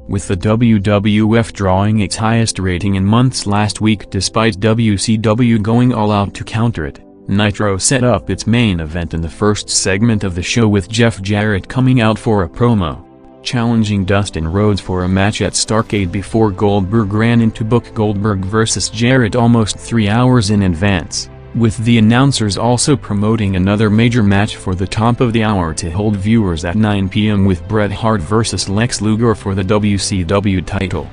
with the WWF drawing its highest rating in months last week despite WCW going all out to counter it. Nitro set up its main event in the first segment of the show with Jeff Jarrett coming out for a promo, challenging Dustin Rhodes for a match at Starrcade before Goldberg ran in to book Goldberg vs. Jarrett almost 3 hours in advance, with the announcers also promoting another major match for the top of the hour to hold viewers at 9 p.m. with Bret Hart vs. Lex Luger for the WCW title.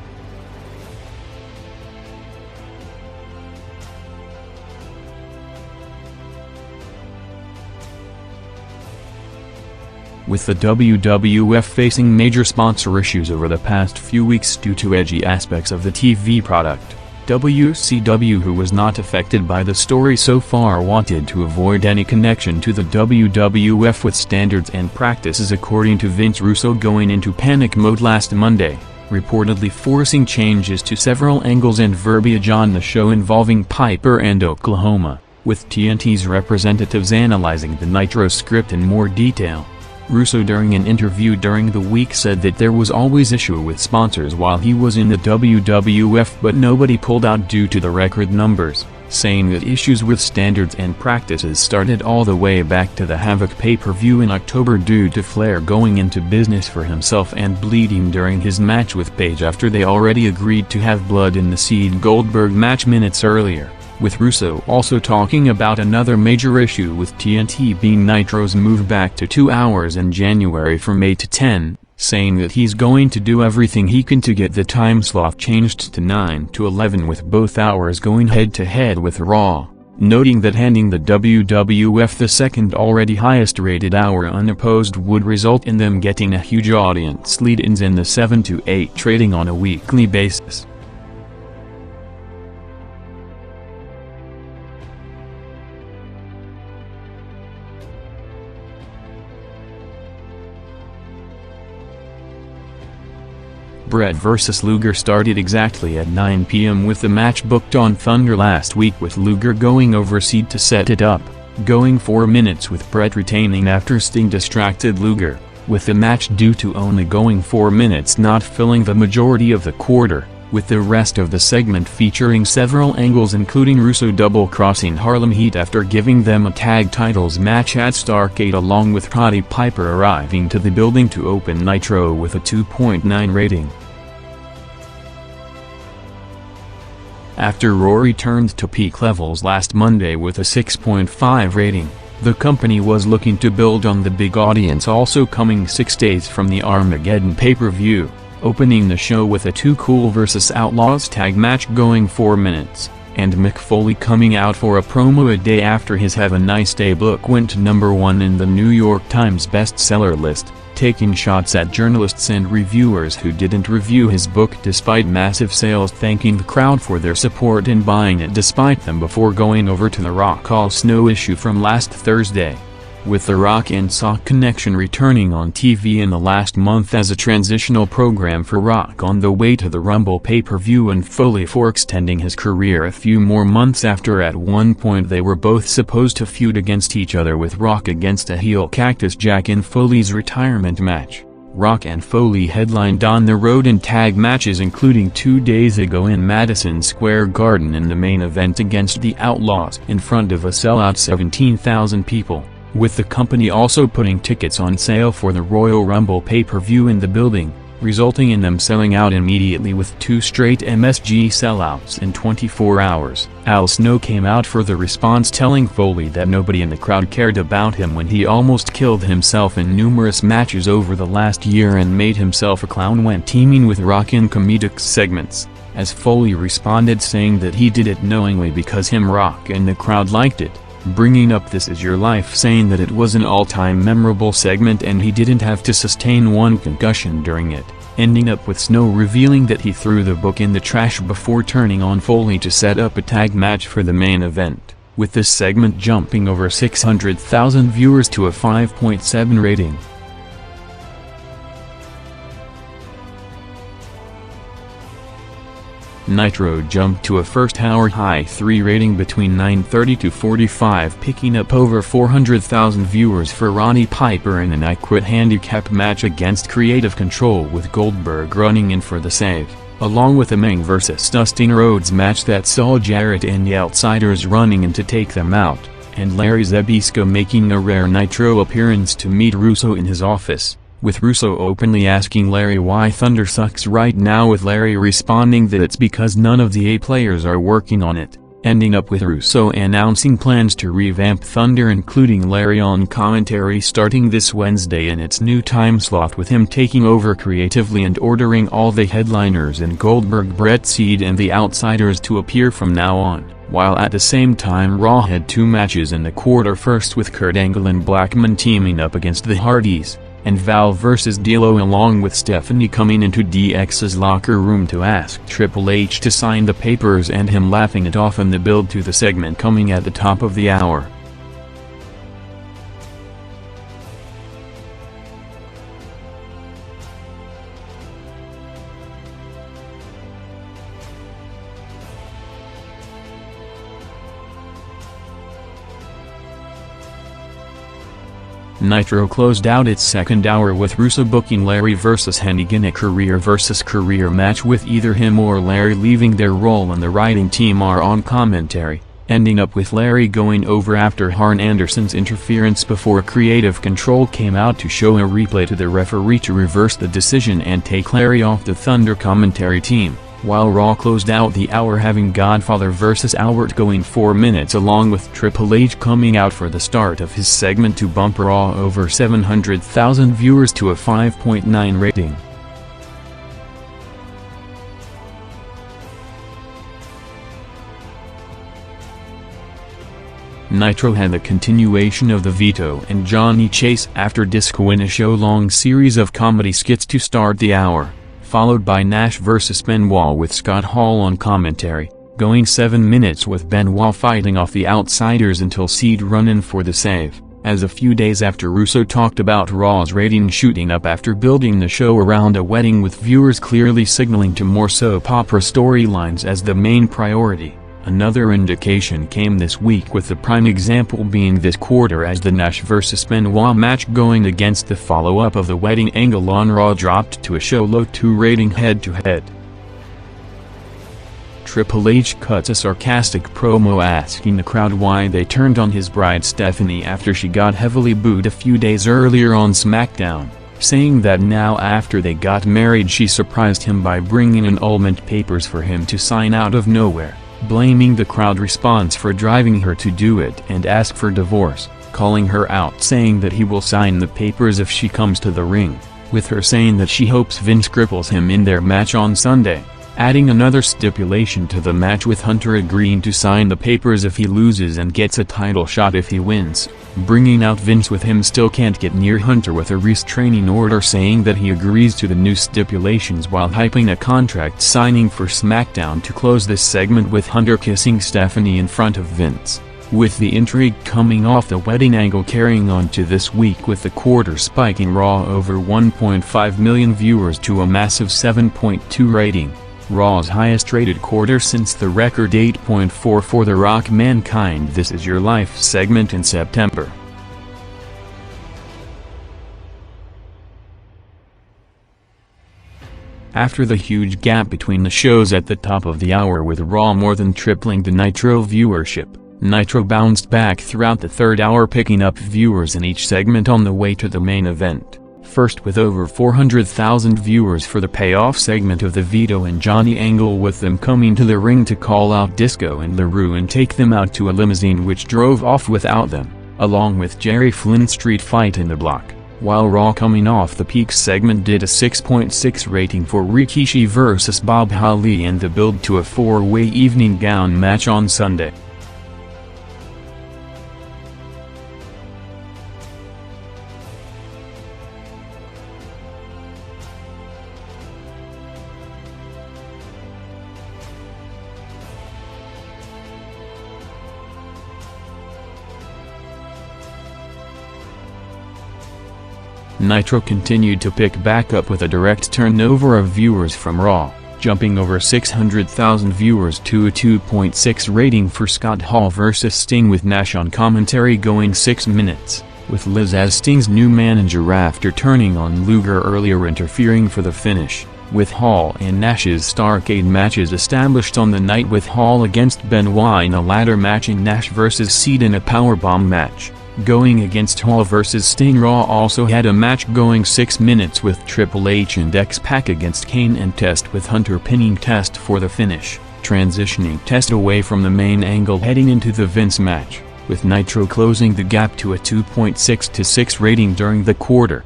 With the WWF facing major sponsor issues over the past few weeks due to edgy aspects of the TV product, WCW, who was not affected by the story so far, wanted to avoid any connection to the WWF with standards and practices, according to Vince Russo going into panic mode last Monday, reportedly forcing changes to several angles and verbiage on the show involving Piper and Oklahoma, with TNT's representatives analyzing the Nitro script in more detail. Russo during an interview during the week said that there was always issue with sponsors while he was in the WWF, but nobody pulled out due to the record numbers, saying that issues with standards and practices started all the way back to the Havoc pay-per-view in October due to Flair going into business for himself and bleeding during his match with Page after they already agreed to have blood in the Seed Goldberg match minutes earlier, with Russo also talking about another major issue with TNT being Nitro's move back to 2 hours in January from 8 to 10, saying that he's going to do everything he can to get the time slot changed to 9 to 11 with both hours going head-to-head with Raw, noting that handing the WWF the second already highest rated hour unopposed would result in them getting a huge audience lead-ins in the 7 to 8 rating on a weekly basis. Bret vs. Luger started exactly at 9 p.m. with the match booked on Thunder last week, with Luger going over Seed to set it up, going 4 minutes with Bret retaining after Sting distracted Luger, with the match due to only going 4 minutes not filling the majority of the quarter, with the rest of the segment featuring several angles including Russo double-crossing Harlem Heat after giving them a tag titles match at Starrcade, along with Roddy Piper arriving to the building to open Nitro with a 2.9 rating. After Raw returned to peak levels last Monday with a 6.5 rating, the company was looking to build on the big audience also coming 6 days from the Armageddon pay-per-view, opening the show with a Too Cool vs. Outlaws tag match going 4 minutes, and Mick Foley coming out for a promo a day after his Have a Nice Day book went to #1 in the New York Times bestseller list, taking shots at journalists and reviewers who didn't review his book despite massive sales, thanking the crowd for their support in buying it despite them, before going over to the Rock All Snow issue from last Thursday, with the Rock and Sock connection returning on TV in the last month as a transitional program for Rock on the way to the Rumble pay-per-view, and Foley for extending his career a few more months after at one point they were both supposed to feud against each other, with Rock against a heel Cactus Jack in Foley's retirement match. Rock and Foley headlined On the Road in tag matches, including 2 days ago in Madison Square Garden in the main event against the Outlaws in front of a sellout 17,000 people, with the company also putting tickets on sale for the Royal Rumble pay-per-view in the building, resulting in them selling out immediately with 2 straight MSG sellouts in 24 hours. Al Snow came out for the response, telling Foley that nobody in the crowd cared about him when he almost killed himself in numerous matches over the last year and made himself a clown when teaming with Rock in comedic segments, as Foley responded saying that he did it knowingly because him, Rock, and the crowd liked it, bringing up This Is Your Life, saying that it was an all-time memorable segment and he didn't have to sustain 1 concussion during it, ending up with Snow revealing that he threw the book in the trash before turning on Foley to set up a tag match for the main event, with this segment jumping over 600,000 viewers to a 5.7 rating. Nitro jumped to a first-hour high 3 rating between 9:30 to 45, picking up over 400,000 viewers for Roddy Piper in an I Quit handicap match against Creative Control, with Goldberg running in for the save, along with a Meng vs. Dustin Rhodes match that saw Jarrett and the Outsiders running in to take them out, and Larry Zbyszko making a rare Nitro appearance to meet Russo in his office, with Russo openly asking Larry why Thunder sucks right now, with Larry responding that it's because none of the A players are working on it, ending up with Russo announcing plans to revamp Thunder, including Larry on commentary starting this Wednesday in its new time slot, with him taking over creatively and ordering all the headliners and Goldberg, Bret, Seed and the Outsiders to appear from now on, while at the same time Raw had 2 matches in the quarter, first with Kurt Angle and Blackman teaming up against the Hardys, and Val vs. D'Lo, along with Stephanie coming into DX's locker room to ask Triple H to sign the papers, and him laughing it off in the build to the segment coming at the top of the hour. Nitro closed out its second hour with Russo booking Larry vs. Hennigan, a career versus career match with either him or Larry leaving their role in the writing team are on commentary, ending up with Larry going over after Arn Anderson's interference before Creative Control came out to show a replay to the referee to reverse the decision and take Larry off the Thunder commentary team, while Raw closed out the hour having Godfather vs. Albert going 4 minutes, along with Triple H coming out for the start of his segment to bump Raw over 700,000 viewers to a 5.9 rating. Nitro had the continuation of the Vito and Johnny Chase After Disco in a show-long series of comedy skits to start the hour, followed by Nash vs. Benoit with Scott Hall on commentary, going 7 minutes with Benoit fighting off the Outsiders until Seed run in for the save, as a few days after Russo talked about Raw's rating shooting up after building the show around a wedding, with viewers clearly signaling to more soap opera storylines as the main priority. Another indication came this week, with the prime example being this quarter as the Nash vs. Benoit match going against the follow-up of the wedding angle on Raw dropped to a show-low 2 rating head-to-head. Triple H cuts a sarcastic promo asking the crowd why they turned on his bride Stephanie after she got heavily booed a few days earlier on SmackDown, saying that now after they got married she surprised him by bringing in annulment papers for him to sign out of nowhere, blaming the crowd response for driving her to do it and ask for divorce, calling her out saying that he will sign the papers if she comes to the ring, with her saying that she hopes Vince cripples him in their match on Sunday, adding another stipulation to the match with Hunter agreeing to sign the papers if he loses and gets a title shot if he wins, bringing out Vince with him still can't get near Hunter with a restraining order, saying that he agrees to the new stipulations while hyping a contract signing for SmackDown to close this segment with Hunter kissing Stephanie in front of Vince, with the intrigue coming off the wedding angle carrying on to this week, with the quarter spiking Raw over 1.5 million viewers to a massive 7.2 rating. Raw's highest rated quarter since the record 8.4 for The Rock Mankind This Is Your Life segment in September. After the huge gap between the shows at the top of the hour, with Raw more than tripling the Nitro viewership, Nitro bounced back throughout the third hour, picking up viewers in each segment on the way to the main event. First with over 400,000 viewers for the payoff segment of the Vito and Johnny angle, with them coming to the ring to call out Disco and LaRue and take them out to a limousine which drove off without them, along with Jerry Flynn's street fight in the block, while Raw coming off the peak segment did a 6.6 rating for Rikishi vs. Bob Holly and the build to a 4-way evening gown match on Sunday. Nitro continued to pick back up with a direct turnover of viewers from Raw, jumping over 600,000 viewers to a 2.6 rating for Scott Hall vs. Sting, with Nash on commentary going 6 minutes, with Liz as Sting's new manager after turning on Luger earlier interfering for the finish, with Hall and Nash's Starrcade matches established on the night, with Hall against Benoit in a ladder match and Nash vs. Cena in a powerbomb match. Going against Hall vs. Sting. Raw also had a match going 6 minutes with Triple H and X-Pac against Kane and Test, with Hunter pinning Test for the finish, transitioning Test away from the main angle heading into the Vince match, with Nitro closing the gap to a 2.6 to 6 rating during the quarter.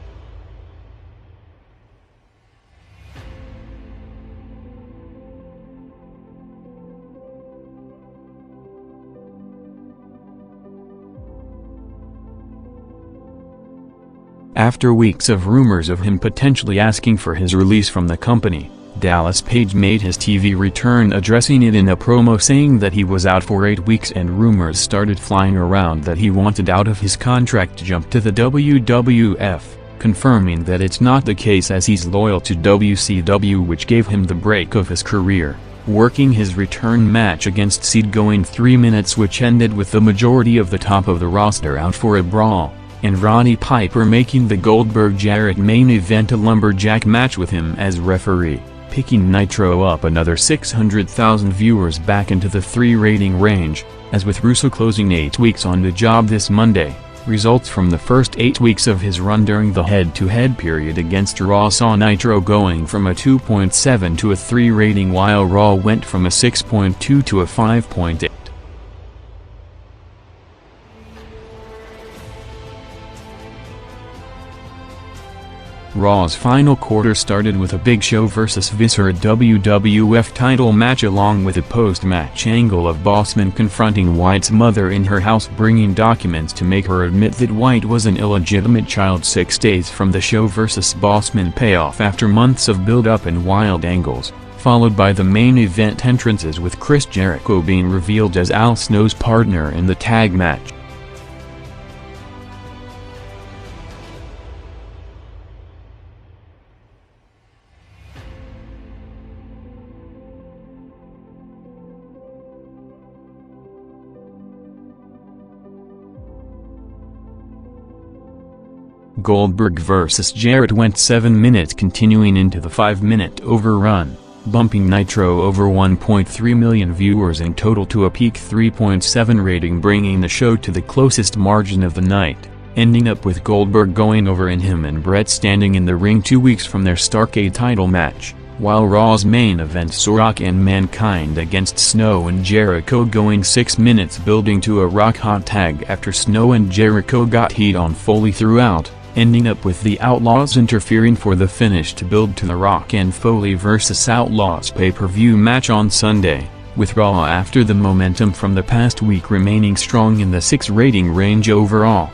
After weeks of rumors of him potentially asking for his release from the company, Dallas Page made his TV return, addressing it in a promo saying that he was out for 8 weeks, and rumors started flying around that he wanted out of his contract to jump to the WWF, confirming that it's not the case as he's loyal to WCW, which gave him the break of his career, working his return match against Cena going 3 minutes, which ended with the majority of the top of the roster out for a brawl, and Roddy Piper making the Goldberg-Jarrett main event a lumberjack match with him as referee, picking Nitro up another 600,000 viewers back into the 3 rating range, as with Russo closing 8 weeks on the job this Monday. Results from the first 8 weeks of his run during the head-to-head period against Raw saw Nitro going from a 2.7 to a 3 rating, while Raw went from a 6.2 to a 5.8. Raw's final quarter started with a Big Show vs. Viscera WWF title match, along with a post-match angle of Bossman confronting Wight's mother in her house, bringing documents to make her admit that Wight was an illegitimate child. 6 days from the Show vs. Bossman payoff after months of build-up and wild angles, followed by the main event entrances, with Chris Jericho being revealed as Al Snow's partner in the tag match. Goldberg vs. Jarrett went 7 minutes, continuing into the 5-minute overrun, bumping Nitro over 1.3 million viewers in total to a peak 3.7 rating, bringing the show to the closest margin of the night, ending up with Goldberg going over and him and Bret standing in the ring 2 weeks from their Starrcade title match, while Raw's main event saw Rock and Mankind against Snow and Jericho going 6 minutes, building to a rock hot tag after Snow and Jericho got heat on Foley throughout, ending up with the Outlaws interfering for the finish to build to the Rock and Foley vs. Outlaws pay-per-view match on Sunday, with Raw after the momentum from the past week remaining strong in the 6 rating range overall.